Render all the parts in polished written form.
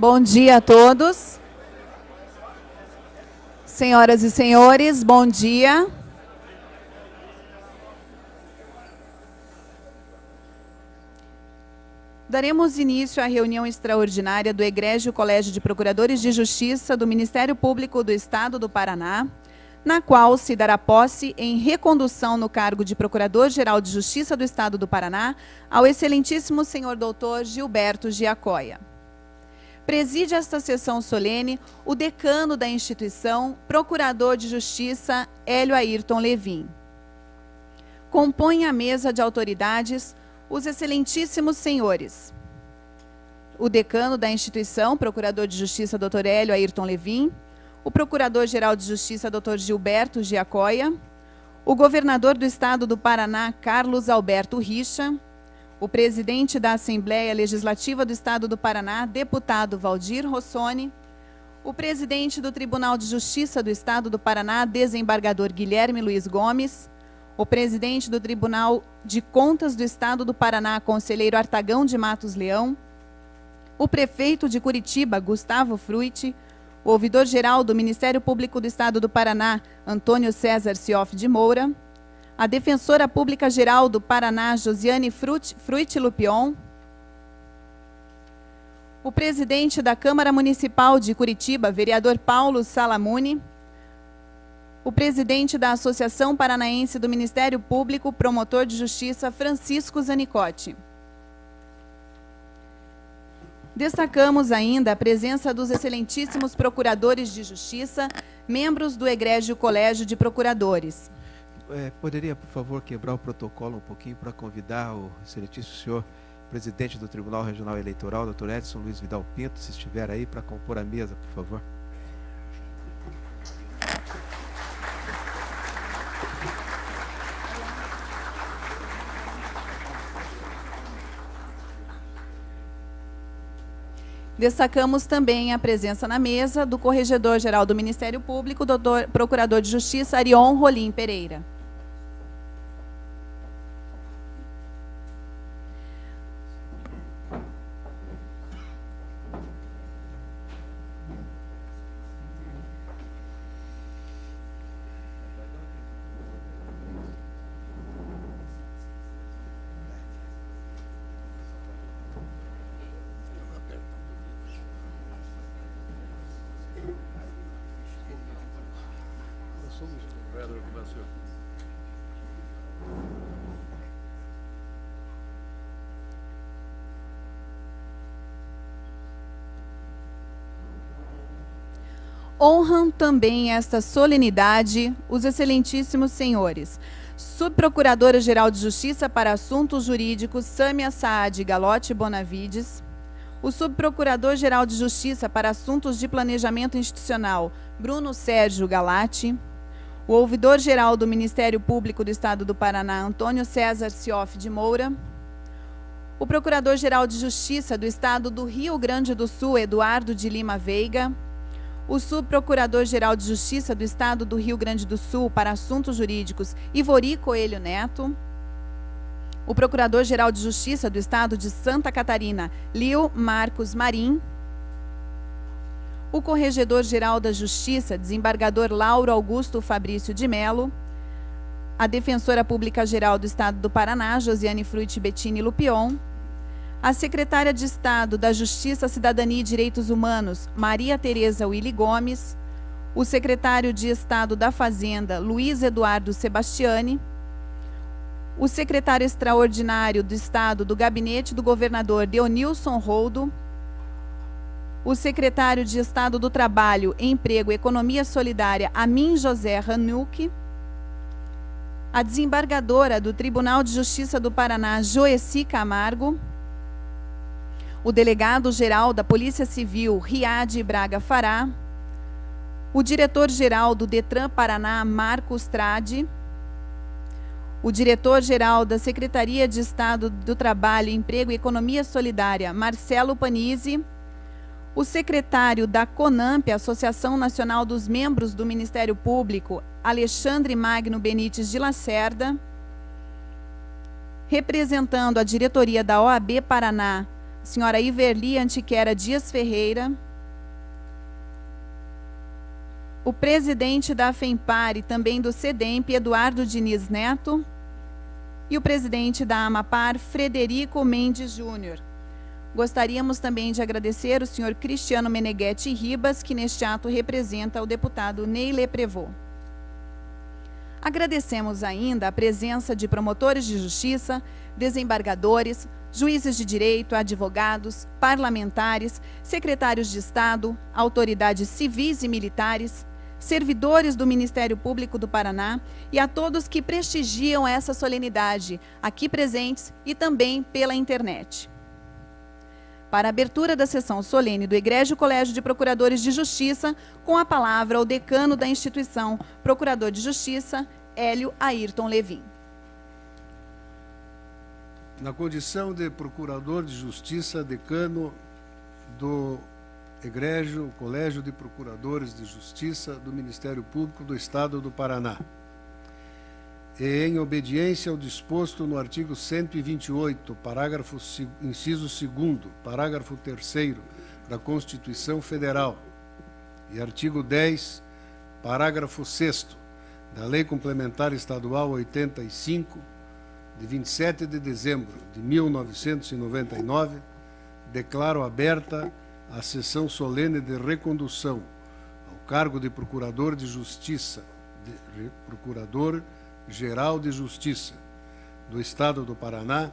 Bom dia a todos. Senhoras e senhores, bom dia. Daremos início à reunião extraordinária do Egrégio Colégio de Procuradores de Justiça do Ministério Público do Estado do Paraná, na qual se dará posse em recondução no cargo de Procurador-Geral de Justiça do Estado do Paraná ao excelentíssimo senhor doutor Gilberto Giacoia. Preside esta sessão solene o decano da instituição, Procurador de Justiça Hélio Ayrton Levin. Compõe a mesa de autoridades os excelentíssimos senhores: o decano da instituição, Procurador de Justiça Dr. Hélio Ayrton Levin, o Procurador-Geral de Justiça Dr. Gilberto Giacoia, o governador do Estado do Paraná, Carlos Alberto Richa, o presidente da Assembleia Legislativa do Estado do Paraná, deputado Valdir Rossoni, o presidente do Tribunal de Justiça do Estado do Paraná, desembargador Guilherme Luiz Gomes, o presidente do Tribunal de Contas do Estado do Paraná, conselheiro Artagão de Matos Leão, o prefeito de Curitiba, Gustavo Frutti, o ouvidor-geral do Ministério Público do Estado do Paraná, Antônio César Cioff de Moura, a defensora pública-geral do Paraná, Josiane Frutti Lupion, o presidente da Câmara Municipal de Curitiba, vereador Paulo Salamuni, o presidente da Associação Paranaense do Ministério Público, promotor de justiça, Francisco Zanicotti. Destacamos ainda a presença dos excelentíssimos procuradores de justiça, membros do Egrégio Colégio de Procuradores. Poderia, por favor, quebrar o protocolo um pouquinho para convidar o excelentíssimo senhor presidente do Tribunal Regional Eleitoral, Dr. Edson Luiz Vidal Pinto, se estiver aí, para compor a mesa, por favor. Destacamos também a presença na mesa do Corregedor-Geral do Ministério Público, Dr. Procurador de Justiça Arion Rolim Pereira. Honram também esta solenidade os excelentíssimos senhores: Subprocuradora-Geral de Justiça para Assuntos Jurídicos, Sâmia Saad Galotti Bonavides, o Subprocurador-Geral de Justiça para Assuntos de Planejamento Institucional, Bruno Sérgio Galati, o Ouvidor-Geral do Ministério Público do Estado do Paraná, Antônio César Cioff de Moura, o Procurador-Geral de Justiça do Estado do Rio Grande do Sul, Eduardo de Lima Veiga, o Subprocurador-Geral de Justiça do Estado do Rio Grande do Sul para Assuntos Jurídicos, Ivori Coelho Neto, o Procurador-Geral de Justiça do Estado de Santa Catarina, Lio Marcos Marim, o Corregedor-Geral da Justiça, desembargador Lauro Augusto Fabrício de Melo, a Defensora Pública-Geral do Estado do Paraná, Josiane Frutti Bettini Lupion, a Secretária de Estado da Justiça, Cidadania e Direitos Humanos, Maria Tereza Willy Gomes, o Secretário de Estado da Fazenda, Luiz Eduardo Sebastiani, o Secretário Extraordinário do Estado do Gabinete do Governador, Deonilson Roldo, o Secretário de Estado do Trabalho, Emprego e Economia Solidária, Amin José Ranucci, a Desembargadora do Tribunal de Justiça do Paraná, Joeci Camargo, o Delegado-Geral da Polícia Civil, Riad Braga Fará, o Diretor-Geral do Detran Paraná, Marcos Tradi, o Diretor-Geral da Secretaria de Estado do Trabalho, Emprego e Economia Solidária, Marcelo Panizzi, o Secretário da CONAMP, Associação Nacional dos Membros do Ministério Público, Alexandre Magno Benites de Lacerda, representando a diretoria da OAB Paraná, senhora Iverli Antiquera Dias Ferreira, o presidente da FEMPAR e também do SEDEMP, Eduardo Diniz Neto, e o presidente da AMAPAR, Frederico Mendes Júnior. Gostaríamos também de agradecer o senhor Cristiano Meneghetti Ribas, que neste ato representa o deputado Neile Prevot. Agradecemos ainda a presença de promotores de justiça, desembargadores, juízes de direito, advogados, parlamentares, secretários de Estado, autoridades civis e militares, servidores do Ministério Público do Paraná e a todos que prestigiam essa solenidade, aqui presentes e também pela internet. Para a abertura da sessão solene do Egrégio Colégio de Procuradores de Justiça, com a palavra o decano da instituição, Procurador de Justiça, Hélio Ayrton Levin. Na condição de Procurador de Justiça, decano do Egrégio Colégio de Procuradores de Justiça do Ministério Público do Estado do Paraná, e em obediência ao disposto no artigo 128, parágrafo inciso 2º, parágrafo 3º da Constituição Federal e artigo 10, parágrafo 6º da Lei Complementar Estadual 85, de 27 de dezembro de 1999, declaro aberta a sessão solene de recondução ao cargo de Procurador de Justiça, Procurador-Geral de Justiça do Estado do Paraná,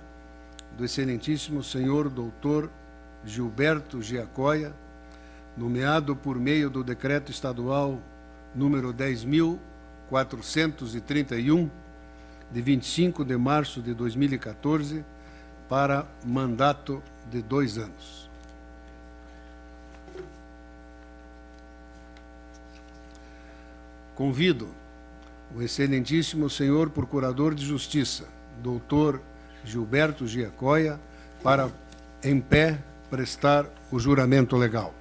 do excelentíssimo senhor doutor Gilberto Giacoia, nomeado por meio do Decreto Estadual número 10.431, de 25 de março de 2014, para mandato de 2 anos. Convido o excelentíssimo senhor Procurador de Justiça, doutor Gilberto Giacoia, para, em pé, prestar o juramento legal.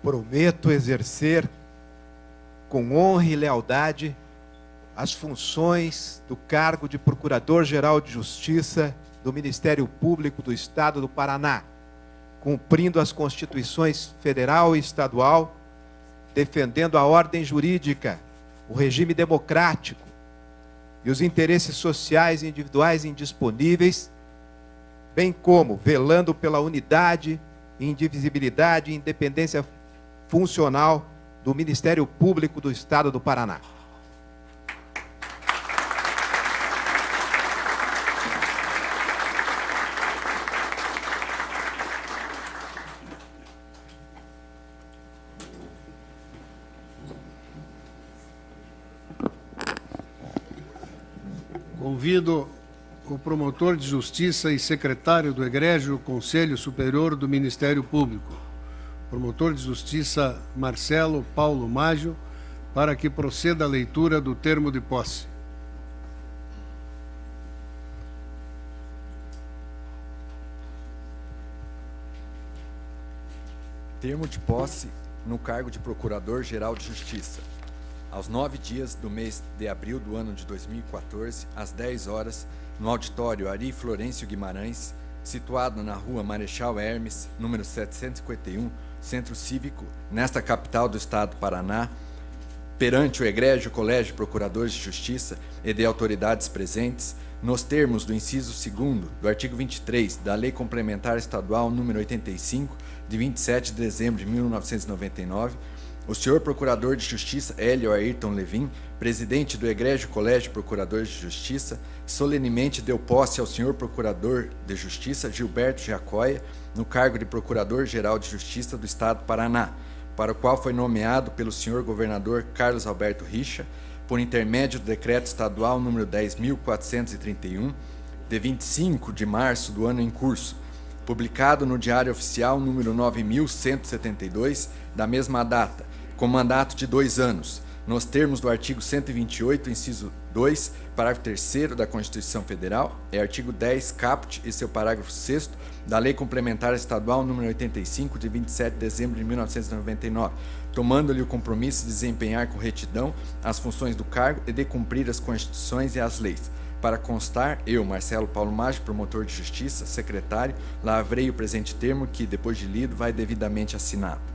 Prometo exercer com honra e lealdade as funções do cargo de Procurador-Geral de Justiça do Ministério Público do Estado do Paraná, cumprindo as Constituições Federal e Estadual, defendendo a ordem jurídica, o regime democrático e os interesses sociais e individuais indisponíveis, bem como velando pela unidade, indivisibilidade e independência funcional do Ministério Público do Estado do Paraná. Convido o promotor de justiça e secretário do Egrégio Conselho Superior do Ministério Público, promotor de justiça Marcelo Paulo Maggio, para que proceda a leitura do termo de posse. Termo de posse no cargo de Procurador-Geral de Justiça. Aos 9 dias do mês de abril do ano de 2014, às 10 horas, no auditório Ari Florencio Guimarães, situado na rua Marechal Hermes, número 751, Centro Cívico, nesta capital do Estado do Paraná, perante o Egrégio Colégio de Procuradores de Justiça e de autoridades presentes, nos termos do inciso 2º do artigo 23 da Lei Complementar Estadual número 85, de 27 de dezembro de 1999, o senhor Procurador de Justiça Hélio Ayrton Levin, presidente do Egrégio Colégio de Procuradores de Justiça, solenemente deu posse ao senhor Procurador de Justiça Gilberto Giacoia no cargo de Procurador-Geral de Justiça do Estado do Paraná, para o qual foi nomeado pelo senhor Governador Carlos Alberto Richa, por intermédio do Decreto Estadual número 10.431, de 25 de março do ano em curso, publicado no Diário Oficial número 9.172, da mesma data, com mandato de 2 anos, nos termos do artigo 128, inciso 2, parágrafo 3º da Constituição Federal, e artigo 10, caput, e seu parágrafo 6º, da Lei Complementar Estadual nº 85, de 27 de dezembro de 1999, tomando-lhe o compromisso de desempenhar com retidão as funções do cargo e de cumprir as Constituições e as leis. Para constar, eu, Marcelo Paulo Maggi, promotor de justiça, secretário, lavrei o presente termo que, depois de lido, vai devidamente assinado.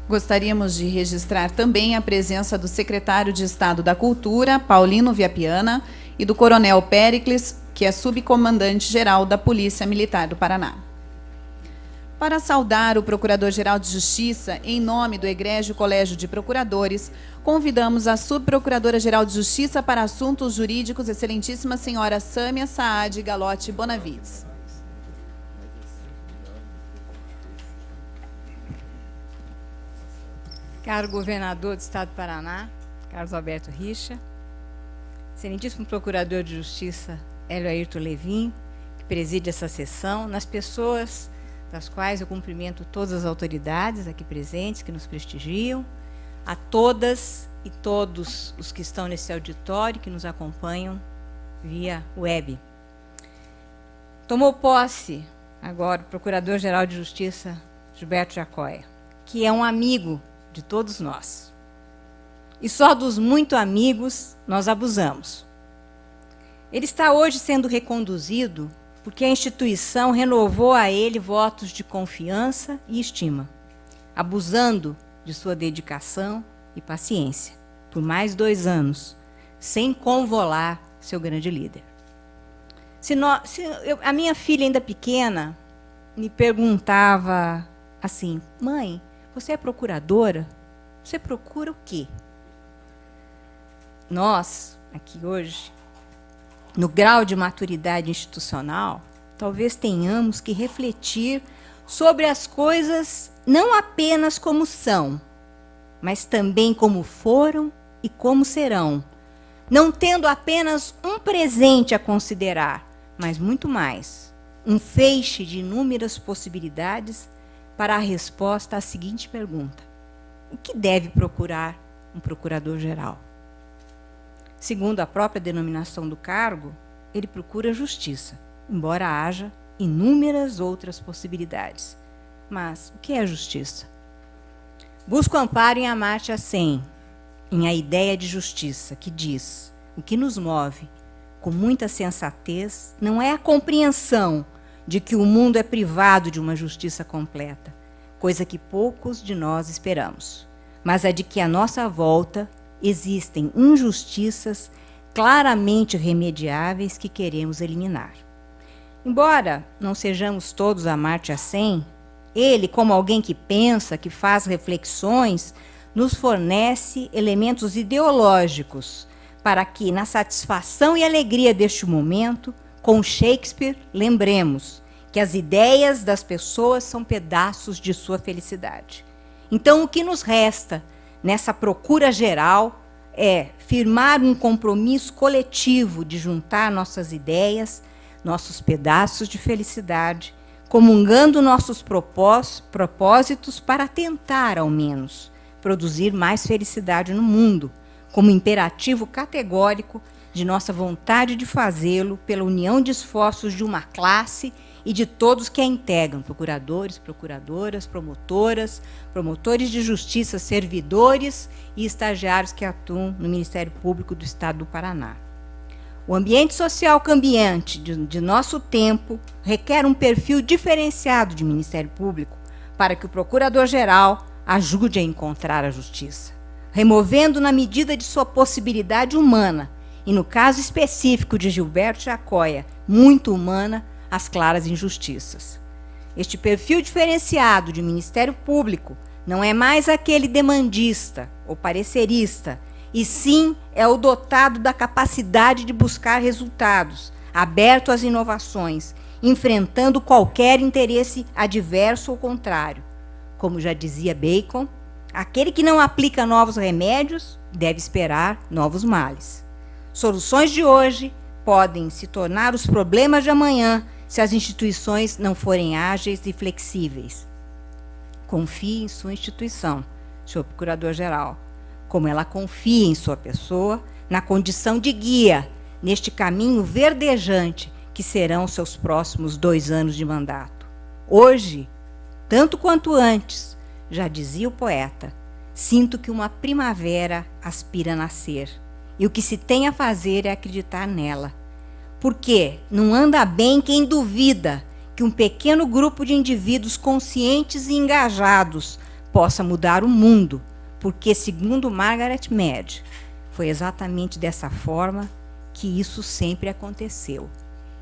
Gostaríamos de registrar também a presença do secretário de Estado da Cultura, Paulino Viapiana, e do coronel Péricles, que é subcomandante-geral da Polícia Militar do Paraná. Para saudar o Procurador-Geral de Justiça, em nome do Egrégio Colégio de Procuradores, convidamos a Subprocuradora-Geral de Justiça para Assuntos Jurídicos, Excelentíssima Senhora Sâmia Saad Galotti Bonavides. Caro governador do Estado do Paraná, Carlos Alberto Richa, excelentíssimo Procurador de Justiça, Hélio Ayrton Levin, que preside essa sessão, nas pessoas das quais eu cumprimento todas as autoridades aqui presentes, que nos prestigiam, a todas e todos os que estão nesse auditório, que nos acompanham via web. Tomou posse agora o Procurador-Geral de Justiça, Gilberto Jacóia, que é um amigo de todos nós. E só dos muito amigos nós abusamos. Ele está hoje sendo reconduzido porque a instituição renovou a ele votos de confiança e estima, abusando de sua dedicação e paciência, por mais 2 anos, sem convolar seu grande líder. A minha filha, ainda pequena, me perguntava assim: mãe, você é procuradora? Você procura o quê? Nós, aqui hoje, no grau de maturidade institucional, talvez tenhamos que refletir sobre as coisas não apenas como são, mas também como foram e como serão, não tendo apenas um presente a considerar, mas muito mais, um feixe de inúmeras possibilidades para a resposta à seguinte pergunta: o que deve procurar um procurador-geral? Segundo a própria denominação do cargo, ele procura justiça, embora haja inúmeras outras possibilidades. Mas o que é justiça? Busco amparo em Amartya Sen, em A Ideia de Justiça, que diz: o que nos move, com muita sensatez, não é a compreensão de que o mundo é privado de uma justiça completa, coisa que poucos de nós esperamos, mas a de que à nossa volta existem injustiças claramente remediáveis que queremos eliminar. Embora não sejamos todos Amartya Sen, ele, como alguém que pensa, que faz reflexões, nos fornece elementos ideológicos para que, na satisfação e alegria deste momento, com Shakespeare, lembremos que as ideias das pessoas são pedaços de sua felicidade. Então, o que nos resta nessa procura geral é firmar um compromisso coletivo de juntar nossas ideias, nossos pedaços de felicidade, comungando nossos propósitos para tentar, ao menos, produzir mais felicidade no mundo, como imperativo categórico de nossa vontade de fazê-lo pela união de esforços de uma classe e de todos que a integram, procuradores, procuradoras, promotoras, promotores de justiça, servidores e estagiários que atuam no Ministério Público do Estado do Paraná. O ambiente social cambiante de nosso tempo requer um perfil diferenciado de Ministério Público para que o Procurador-Geral ajude a encontrar a justiça, removendo na medida de sua possibilidade humana, e no caso específico de Gilberto Giacoia, muito humana, as claras injustiças. Este perfil diferenciado de Ministério Público não é mais aquele demandista ou parecerista, e sim é o dotado da capacidade de buscar resultados, aberto às inovações, enfrentando qualquer interesse adverso ou contrário. Como já dizia Bacon, aquele que não aplica novos remédios deve esperar novos males. Soluções de hoje podem se tornar os problemas de amanhã se as instituições não forem ágeis e flexíveis. Confie em sua instituição, senhor Procurador-Geral, como ela confia em sua pessoa, na condição de guia neste caminho verdejante que serão seus próximos 2 anos de mandato. Hoje, tanto quanto antes, já dizia o poeta, sinto que uma primavera aspira a nascer, e o que se tem a fazer é acreditar nela. Porque não anda bem quem duvida que um pequeno grupo de indivíduos conscientes e engajados possa mudar o mundo, porque, segundo Margaret Mead, foi exatamente dessa forma que isso sempre aconteceu.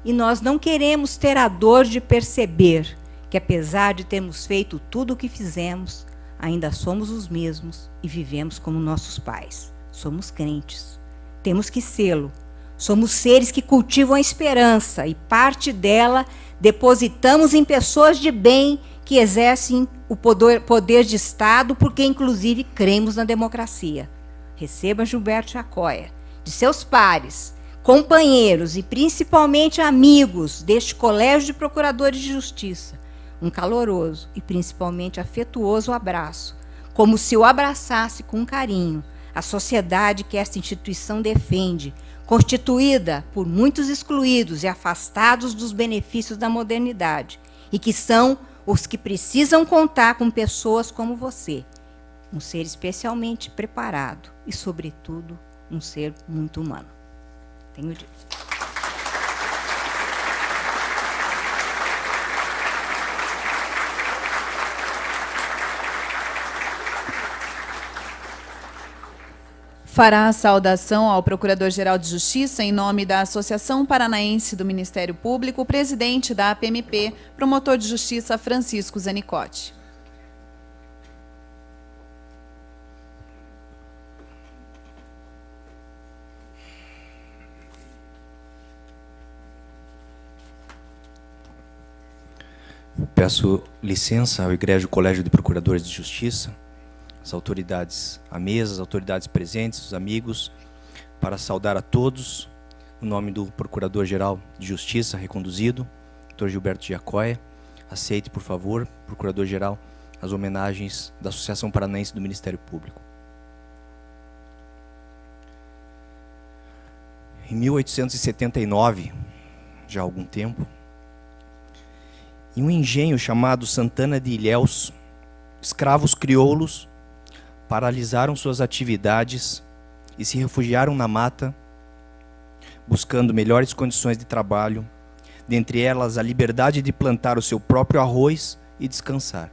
E nós não queremos ter a dor de perceber que, apesar de termos feito tudo o que fizemos, ainda somos os mesmos e vivemos como nossos pais. Somos crentes. Temos que sê-lo. Somos seres que cultivam a esperança e parte dela depositamos em pessoas de bem que exercem o poder de Estado, porque inclusive cremos na democracia. Receba Gilberto Giacoia, de seus pares, companheiros e principalmente amigos deste Colégio de Procuradores de Justiça, um caloroso e principalmente afetuoso abraço, como se o abraçasse com carinho a sociedade que esta instituição defende, constituída por muitos excluídos e afastados dos benefícios da modernidade, e que são os que precisam contar com pessoas como você, um ser especialmente preparado e, sobretudo, um ser muito humano. Tenho dito. Fará a saudação ao Procurador-Geral de Justiça em nome da Associação Paranaense do Ministério Público, o presidente da APMP, promotor de justiça Francisco Zanicotti. Peço licença ao Egrégio Colégio de Procuradores de Justiça, as autoridades à mesa, as autoridades presentes, os amigos, para saudar a todos, no nome do Procurador-Geral de Justiça reconduzido, Dr. Gilberto Giacoia. Aceite, por favor, Procurador-Geral, as homenagens da Associação Paranaense do Ministério Público. Em 1879, já há algum tempo, em um engenho chamado Santana de Ilhéus, escravos crioulos paralisaram suas atividades e se refugiaram na mata, buscando melhores condições de trabalho, dentre elas a liberdade de plantar o seu próprio arroz e descansar.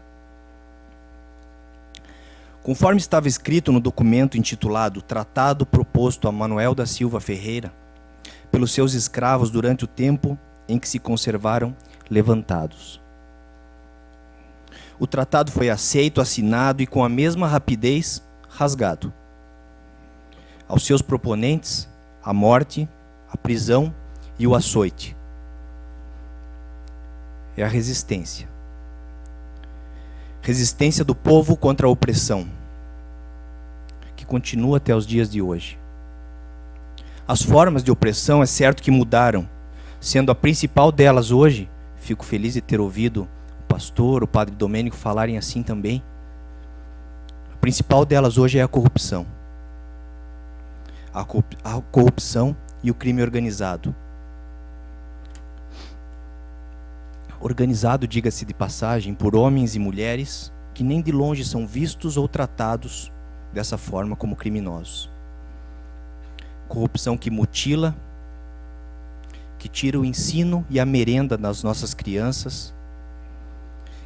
Conforme estava escrito no documento intitulado Tratado proposto a Manuel da Silva Ferreira, pelos seus escravos durante o tempo em que se conservaram levantados. O tratado foi aceito, assinado e com a mesma rapidez rasgado. Aos seus proponentes, a morte, a prisão e o açoite. É a resistência. Resistência do povo contra a opressão, que continua até os dias de hoje. As formas de opressão é certo que mudaram, sendo a principal delas hoje, fico feliz de ter ouvido pastor, o padre Domênico falarem assim também. A principal delas hoje é a corrupção. A corrupção e o crime organizado. Organizado, diga-se de passagem, por homens e mulheres que nem de longe são vistos ou tratados dessa forma como criminosos. Corrupção que mutila, que tira o ensino e a merenda das nossas crianças,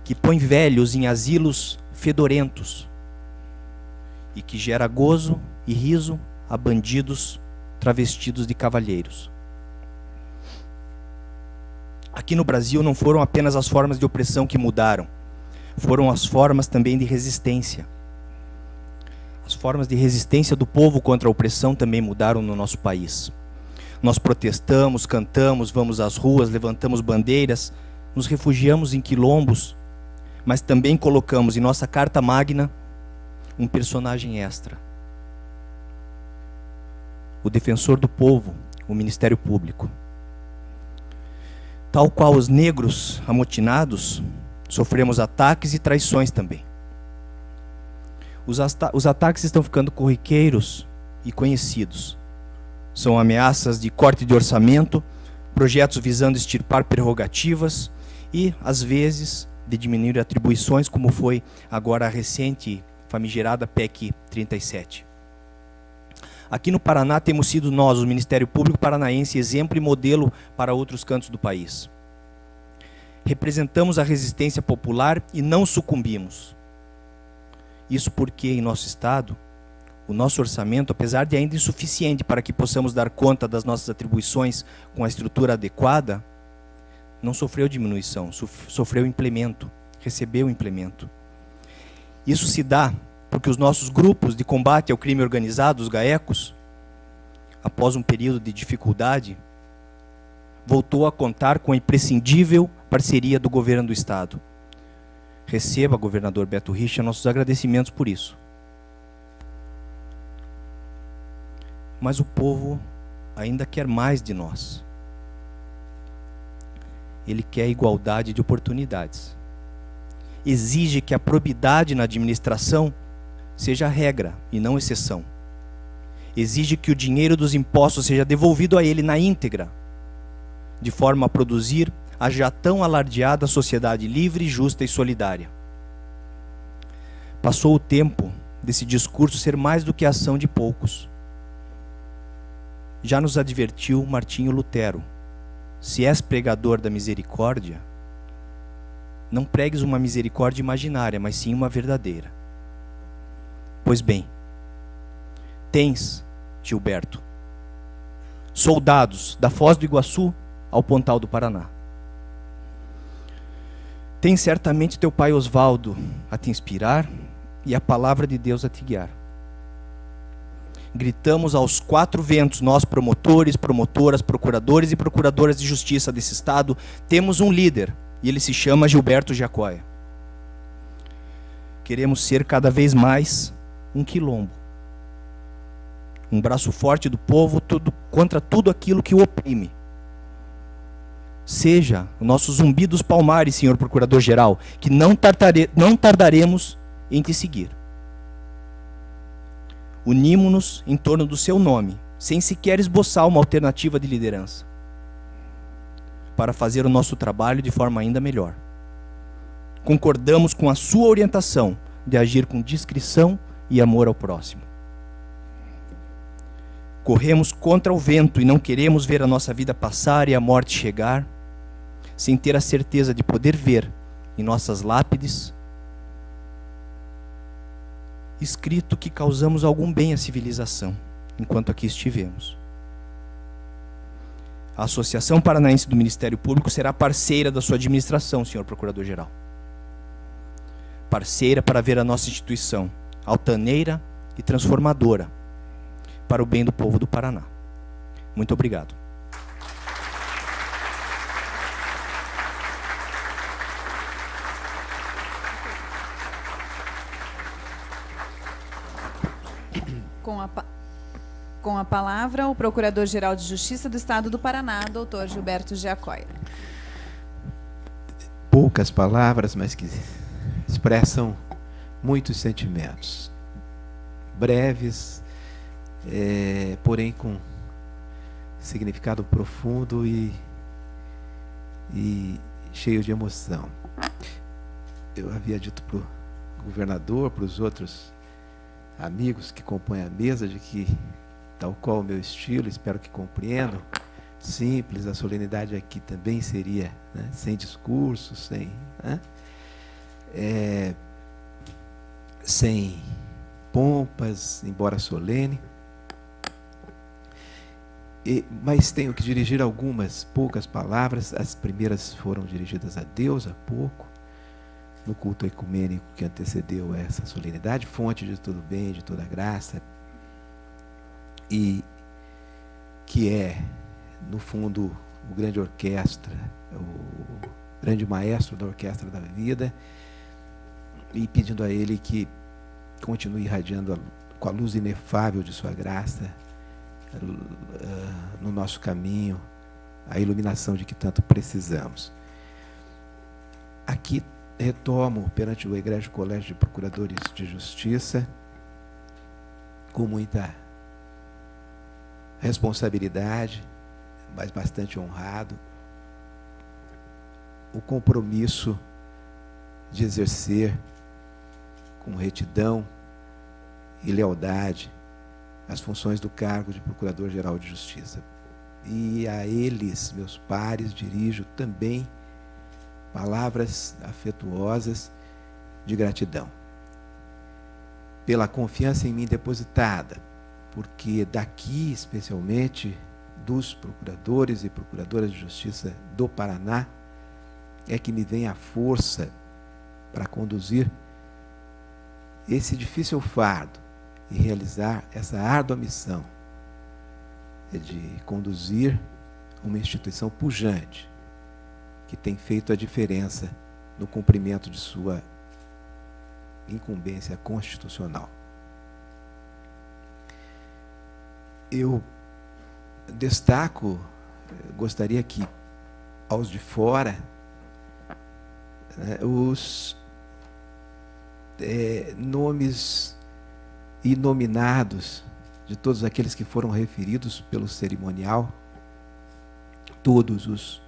que põe velhos em asilos fedorentos e que gera gozo e riso a bandidos travestidos de cavalheiros. Aqui no Brasil não foram apenas as formas de opressão que mudaram, foram as formas também de resistência. As formas de resistência do povo contra a opressão também mudaram no nosso país. Nós protestamos, cantamos, vamos às ruas, levantamos bandeiras, nos refugiamos em quilombos, mas também colocamos em nossa Carta Magna um personagem extra. O defensor do povo, o Ministério Público. Tal qual os negros amotinados, sofremos ataques e traições também. Os ataques estão ficando corriqueiros e conhecidos. São ameaças de corte de orçamento, projetos visando extirpar prerrogativas e, às vezes, de diminuir atribuições, como foi agora a recente famigerada PEC 37. Aqui no Paraná temos sido nós, o Ministério Público Paranaense, exemplo e modelo para outros cantos do país. Representamos a resistência popular e não sucumbimos. Isso porque, em nosso estado, o nosso orçamento, apesar de ainda insuficiente para que possamos dar conta das nossas atribuições com a estrutura adequada, não sofreu diminuição, sofreu implemento, recebeu implemento. Isso se dá porque os nossos grupos de combate ao crime organizado, os GAECOS, após um período de dificuldade, voltou a contar com a imprescindível parceria do governo do estado. Receba, governador Beto Richa, nossos agradecimentos por isso. Mas o povo ainda quer mais de nós. Ele quer igualdade de oportunidades. Exige que a probidade na administração seja regra e não exceção. Exige que o dinheiro dos impostos seja devolvido a ele na íntegra, de forma a produzir a já tão alardeada sociedade livre, justa e solidária. Passou o tempo desse discurso ser mais do que a ação de poucos. Já nos advertiu Martinho Lutero: se és pregador da misericórdia, não pregues uma misericórdia imaginária, mas sim uma verdadeira. Pois bem, tens, Gilberto, soldados da Foz do Iguaçu ao Pontal do Paraná. Tens certamente teu pai Osvaldo a te inspirar e a palavra de Deus a te guiar. Gritamos aos quatro ventos, nós promotores, promotoras, procuradores e procuradoras de justiça desse estado, temos um líder, e ele se chama Gilberto Giacoia. Queremos ser cada vez mais um quilombo, um braço forte do povo contra tudo aquilo que o oprime. Seja o nosso Zumbi dos Palmares, senhor procurador-geral, que não tardaremos em te seguir. Unimo-nos em torno do seu nome, sem sequer esboçar uma alternativa de liderança, para fazer o nosso trabalho de forma ainda melhor. Concordamos com a sua orientação de agir com discrição e amor ao próximo. Corremos contra o vento e não queremos ver a nossa vida passar e a morte chegar, sem ter a certeza de poder ver em nossas lápides escrito que causamos algum bem à civilização enquanto aqui estivemos. A Associação Paranaense do Ministério Público será parceira da sua administração, senhor Procurador-Geral. Parceira para ver a nossa instituição altaneira e transformadora para o bem do povo do Paraná. Muito obrigado. Com a palavra, o Procurador-Geral de Justiça do Estado do Paraná, doutor Gilberto Giacoia. Poucas palavras, mas que expressam muitos sentimentos. Breves, porém com significado profundo e cheio de emoção. Eu havia dito para o governador, para os outros amigos que compõem a mesa, de que, tal qual o meu estilo, espero que compreendam, simples, a solenidade aqui também seria, né, sem discurso, sem... Né? sem pompas, embora solene. Mas tenho que dirigir algumas poucas palavras. As primeiras foram dirigidas a Deus há pouco, no culto ecumênico que antecedeu essa solenidade, fonte de todo bem, de toda graça, e que é, no fundo, o grande orquestra, o grande maestro da orquestra da vida, e pedindo a Ele que continue irradiando com a luz inefável de sua graça no nosso caminho, a iluminação de que tanto precisamos. Aqui retomo perante o Egrégio Colégio de Procuradores de Justiça, com muita responsabilidade, mas bastante honrado, o compromisso de exercer com retidão e lealdade as funções do cargo de Procurador-Geral de Justiça. E a eles, meus pares, dirijo também palavras afetuosas de gratidão pela confiança em mim depositada, porque daqui, especialmente dos procuradores e procuradoras de justiça do Paraná, é que me vem a força para conduzir esse difícil fardo e realizar essa árdua missão de conduzir uma instituição pujante que tem feito a diferença no cumprimento de sua incumbência constitucional. Eu destaco, gostaria que aos de fora, os nomes inominados de todos aqueles que foram referidos pelo cerimonial, todos os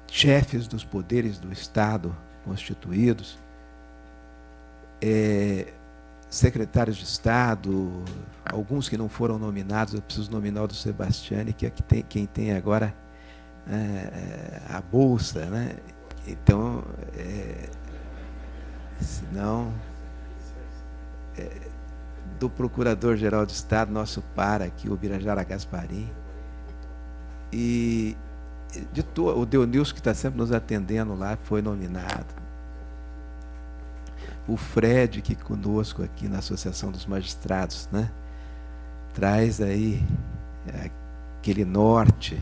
chefes dos poderes do Estado constituídos, secretários de Estado, alguns que não foram nominados. Eu preciso nominar o do Sebastiani, que é quem tem agora a bolsa, né? Então, senão, do Procurador-Geral de Estado, nosso par aqui, o Birajara Gasparim, e o Deonilson, que está sempre nos atendendo lá, foi nominado. O Fred, que conosco aqui na Associação dos Magistrados, né, traz aí aquele norte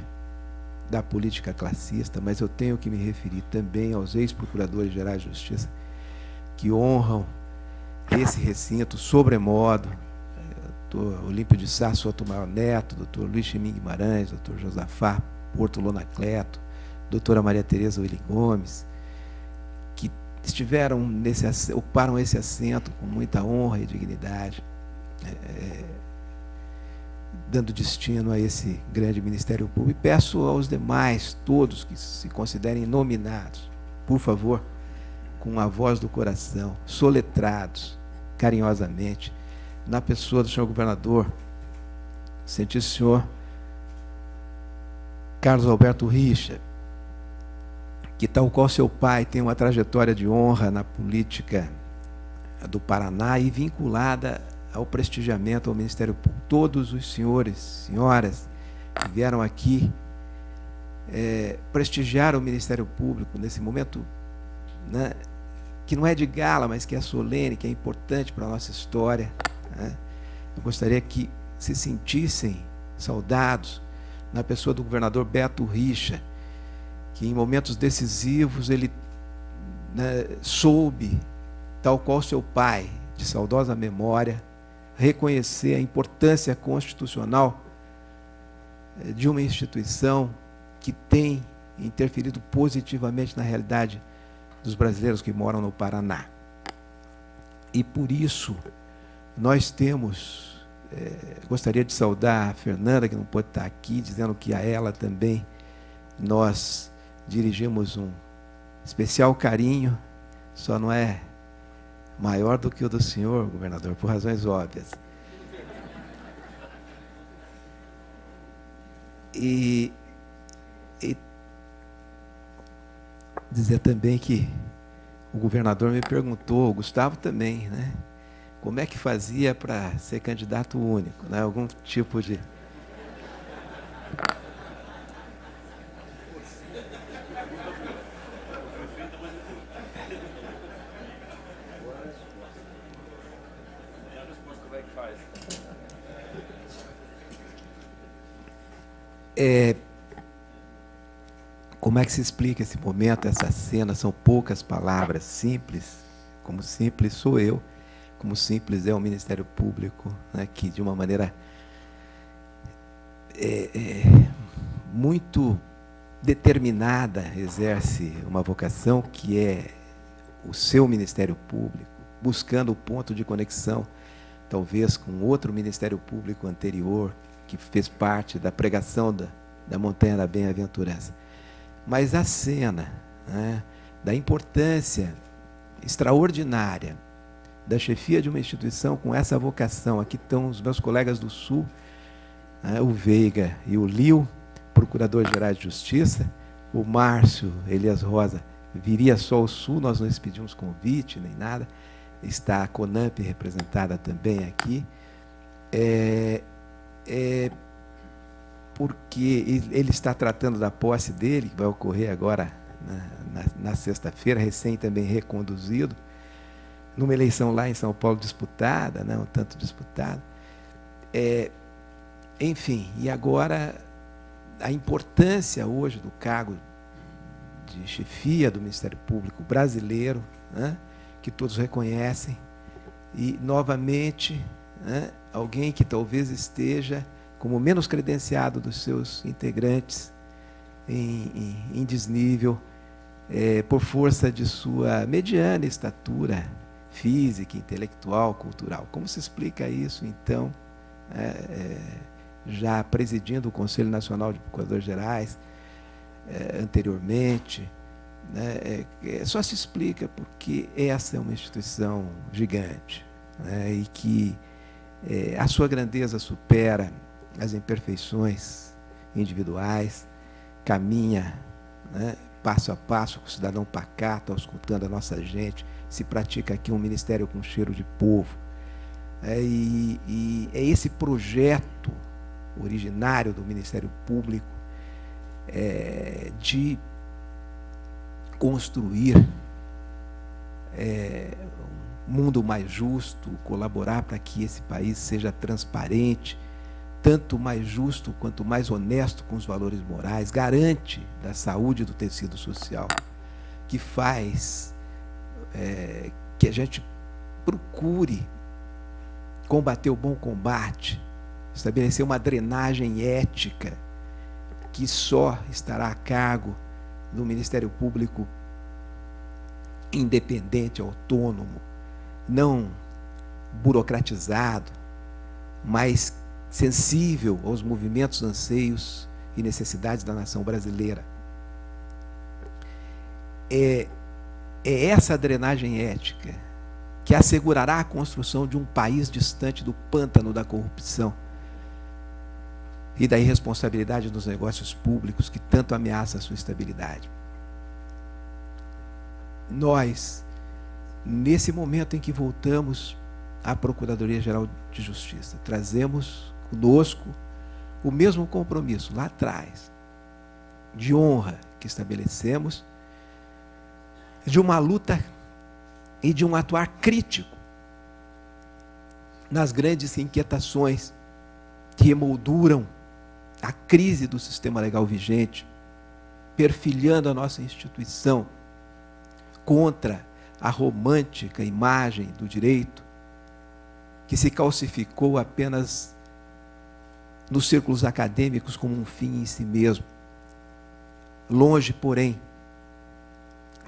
da política classista, mas eu tenho que me referir também aos ex-procuradores gerais de justiça que honram esse recinto sobremodo, Dr. Olímpio de Sá Sotomayor Neto, Dr. Luiz Chimim Guimarães, Dr. Josafá Porto Lonacleto, doutora Maria Tereza Willi Gomes, que ocuparam esse assento com muita honra e dignidade, dando destino a esse grande Ministério Público. E peço aos demais, todos que se considerem nominados, por favor, com a voz do coração, soletrados, carinhosamente, na pessoa do senhor governador, excelentíssimo senhor Carlos Alberto Richa, que, tal qual seu pai, tem uma trajetória de honra na política do Paraná e vinculada ao prestigiamento ao Ministério Público. Todos os senhores, senhoras que vieram aqui prestigiar o Ministério Público nesse momento, né, que não é de gala, mas que é solene, que é importante para a nossa história, né? Eu gostaria que se sentissem saudados na pessoa do governador Beto Richa, que em momentos decisivos ele, né, soube, tal qual seu pai, de saudosa memória, reconhecer a importância constitucional de uma instituição que tem interferido positivamente na realidade dos brasileiros que moram no Paraná. E por isso nós temos, gostaria de saudar a Fernanda, que não pode estar aqui, dizendo que a ela também nós dirigimos um especial carinho, só não é maior do que o do senhor, governador, por razões óbvias. dizer também que o governador me perguntou, o Gustavo também, né? Como é que fazia para ser candidato único, né? Algum tipo de... Como é que se explica esse momento, essa cena? São poucas palavras, simples, como simples sou eu, como simples é o Ministério Público, né, que de uma maneira muito determinada exerce uma vocação que é o seu Ministério Público, buscando o ponto de conexão, talvez com outro Ministério Público anterior, que fez parte da pregação da Montanha da Bem-aventurança. Mas a cena, né, da importância extraordinária da chefia de uma instituição com essa vocação. Aqui estão os meus colegas do Sul, né, o Veiga e o Lio, procurador-gerais de Justiça, o Márcio Elias Rosa viria só ao Sul, nós não pedimos convite nem nada, está a CONAMP representada também aqui, porque ele está tratando da posse dele, que vai ocorrer agora na sexta-feira, recém também reconduzido, numa eleição lá em São Paulo disputada, né, um tanto disputada. Enfim, e agora a importância hoje do cargo de chefia do Ministério Público brasileiro, né, que todos reconhecem, e novamente, né, alguém que talvez esteja como menos credenciado dos seus integrantes em desnível, por força de sua mediana estatura física, intelectual, cultural. Como se explica isso, então, já presidindo o Conselho Nacional de Procuradores-Gerais, anteriormente, né, só se explica porque essa é uma instituição gigante, né, e que a sua grandeza supera as imperfeições individuais, caminha, né, passo a passo com o cidadão pacato, auscultando a nossa gente, se pratica aqui um ministério com cheiro de povo. E é esse projeto originário do Ministério Público de construir um mundo mais justo, colaborar para que esse país seja transparente, tanto mais justo quanto mais honesto com os valores morais, garante da saúde do tecido social, que faz que a gente procure combater o bom combate, estabelecer uma drenagem ética que só estará a cargo do Ministério Público independente, autônomo, não burocratizado, mas sensível aos movimentos, anseios e necessidades da nação brasileira. É essa drenagem ética que assegurará a construção de um país distante do pântano da corrupção e da irresponsabilidade nos negócios públicos que tanto ameaça a sua estabilidade. Nós, nesse momento em que voltamos à Procuradoria-Geral de Justiça, trazemos conosco o mesmo compromisso lá atrás, de honra que estabelecemos, de uma luta e de um atuar crítico nas grandes inquietações que emolduram a crise do sistema legal vigente, perfilhando a nossa instituição contra a romântica imagem do direito, que se calcificou apenas nos círculos acadêmicos como um fim em si mesmo, longe, porém,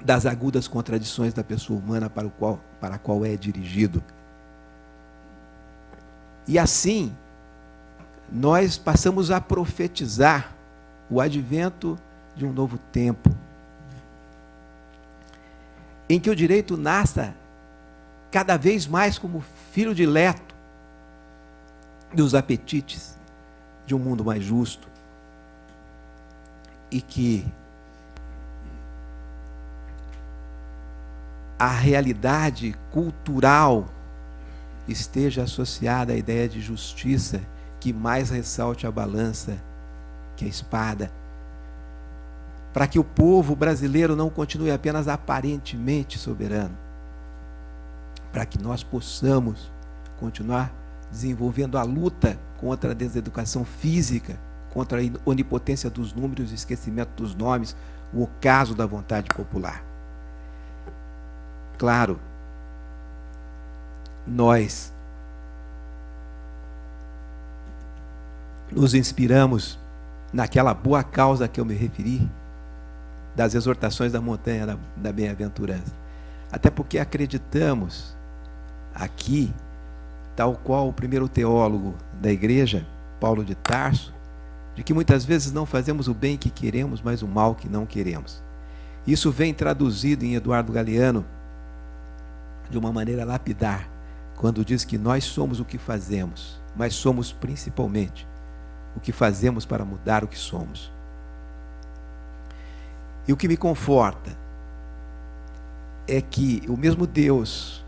das agudas contradições da pessoa humana para a qual é dirigido. E assim, nós passamos a profetizar o advento de um novo tempo, em que o direito nasça cada vez mais como filho dileto dos apetites de um mundo mais justo, e que a realidade cultural esteja associada à ideia de justiça, que mais ressalte a balança que a espada, para que o povo brasileiro não continue apenas aparentemente soberano, para que nós possamos continuar desenvolvendo a luta contra a deseducação física, contra a onipotência dos números, o esquecimento dos nomes, o ocaso da vontade popular. Claro, nós nos inspiramos naquela boa causa que eu me referi, das exortações da montanha da bem-aventurança. Até porque acreditamos aqui, tal qual o primeiro teólogo da igreja, Paulo de Tarso, de que muitas vezes não fazemos o bem que queremos, mas o mal que não queremos. Isso vem traduzido em Eduardo Galeano de uma maneira lapidar, quando diz que nós somos o que fazemos, mas somos principalmente o que fazemos para mudar o que somos. E o que me conforta é que o mesmo Deus,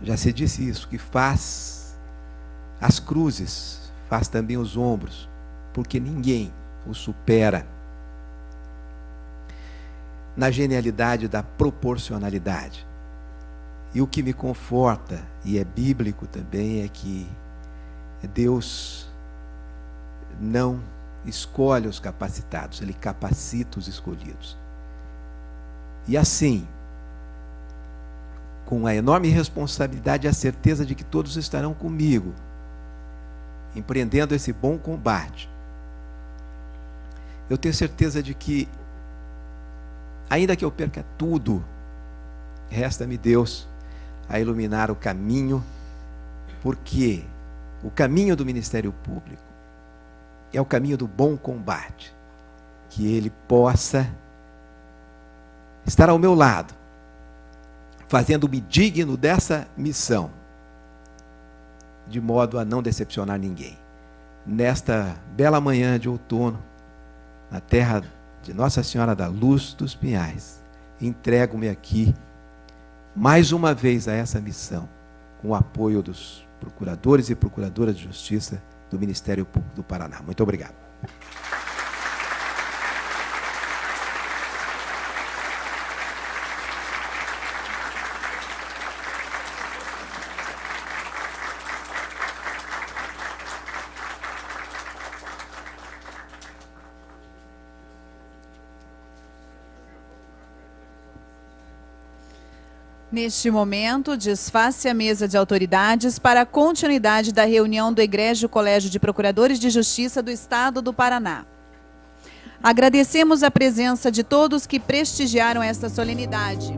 já se disse isso, que faz as cruzes, faz também os ombros, porque ninguém o supera na genialidade da proporcionalidade. E o que me conforta, e é bíblico também, é que Deus não escolhe os capacitados, Ele capacita os escolhidos. E assim, com a enorme responsabilidade e a certeza de que todos estarão comigo, empreendendo esse bom combate, eu tenho certeza de que, ainda que eu perca tudo, resta-me Deus a iluminar o caminho, porque o caminho do Ministério Público é o caminho do bom combate, que Ele possa estar ao meu lado, fazendo-me digno dessa missão, de modo a não decepcionar ninguém. Nesta bela manhã de outono, na terra de Nossa Senhora da Luz dos Pinhais, entrego-me aqui, mais uma vez, a essa missão, com o apoio dos procuradores e procuradoras de justiça do Ministério Público do Paraná. Muito obrigado. Neste momento, desfaz-se a mesa de autoridades para a continuidade da reunião do Egrégio Colégio de Procuradores de Justiça do Estado do Paraná. Agradecemos a presença de todos que prestigiaram esta solenidade.